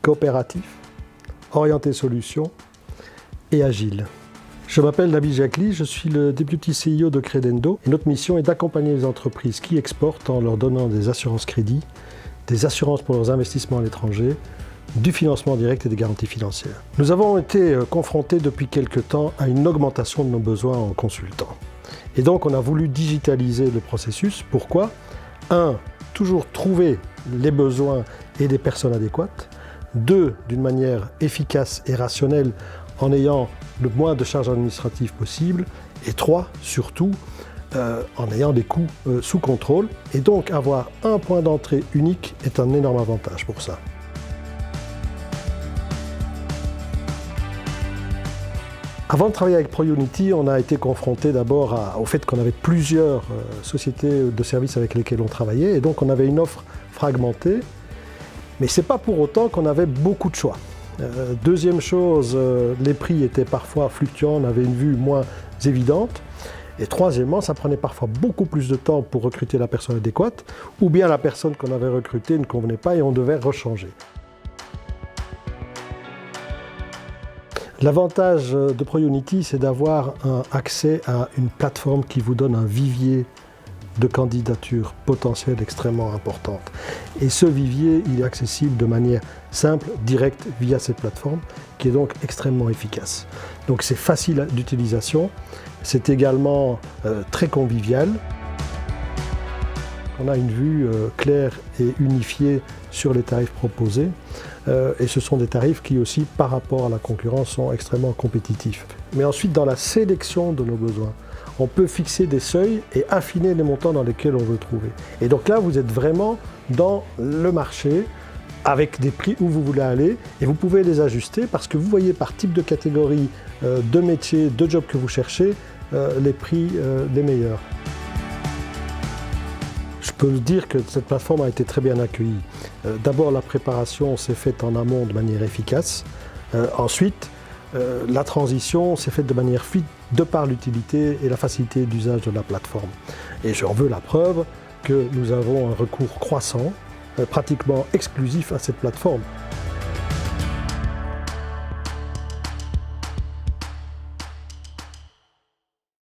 coopératif, orienté solution et agile. Je m'appelle Nabil Jacli, je suis le Deputy CEO de Credendo et notre mission est d'accompagner les entreprises qui exportent en leur donnant des assurances crédit, des assurances pour leurs investissements à l'étranger, du financement direct et des garanties financières. Nous avons été confrontés depuis quelques temps à une augmentation de nos besoins en consultants. Et donc on a voulu digitaliser le processus. Pourquoi ? 1. Toujours trouver les besoins et les personnes adéquates. 2. D'une manière efficace et rationnelle en ayant le moins de charges administratives possible. Et 3. Surtout, en ayant des coûts sous contrôle. Et donc avoir un point d'entrée unique est un énorme avantage pour ça. Avant de travailler avec ProUnity, on a été confronté d'abord au fait qu'on avait plusieurs sociétés de services avec lesquelles on travaillait et donc on avait une offre fragmentée, mais ce n'est pas pour autant qu'on avait beaucoup de choix. Deuxième chose, les prix étaient parfois fluctuants, on avait une vue moins évidente. Et troisièmement, ça prenait parfois beaucoup plus de temps pour recruter la personne adéquate, ou bien la personne qu'on avait recrutée ne convenait pas et on devait rechanger. L'avantage de ProUnity, c'est d'avoir accès à une plateforme qui vous donne un vivier de candidatures potentielles extrêmement importantes. Et ce vivier, il est accessible de manière simple, directe, via cette plateforme, qui est donc extrêmement efficace. Donc c'est facile d'utilisation, c'est également très convivial. On a une vue claire et unifiée sur les tarifs proposés et ce sont des tarifs qui aussi, par rapport à la concurrence, sont extrêmement compétitifs. Mais ensuite, dans la sélection de nos besoins, on peut fixer des seuils et affiner les montants dans lesquels on veut trouver. Et donc là, vous êtes vraiment dans le marché avec des prix où vous voulez aller et vous pouvez les ajuster parce que vous voyez par type de catégorie de métier, de job que vous cherchez, les prix les meilleurs. Je peux dire que cette plateforme a été très bien accueillie. D'abord, la préparation s'est faite en amont de manière efficace. Ensuite, la transition s'est faite de manière fluide de par l'utilité et la facilité d'usage de la plateforme. Et j'en veux la preuve que nous avons un recours croissant, pratiquement exclusif à cette plateforme.